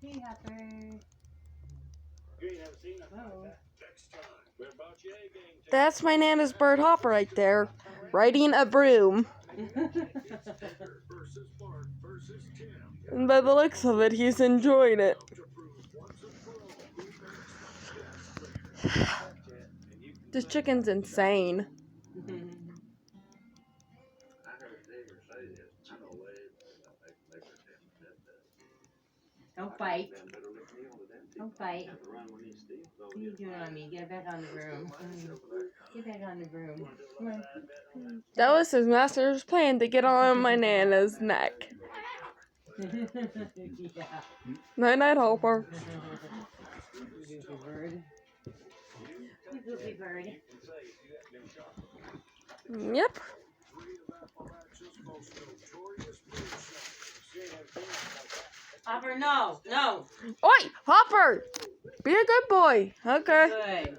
Hey, Hopper. You ain't never seen nothing like that. Next time, we're about your A game. That's my Nana's bird Hopper right there, riding a broom. And by the looks of it, he's enjoying it. This chicken's insane. Don't bite. Don't bite. What are you doing on me? Get back on the broom. Get back on the broom. Come on. That was his master's plan, to get on my Nana's neck. Yeah. Night-night, Hopper. You goofy bird. You goofy bird. Yep. Hopper, no. No. Oi, Hopper! Be a good boy. Okay. Good.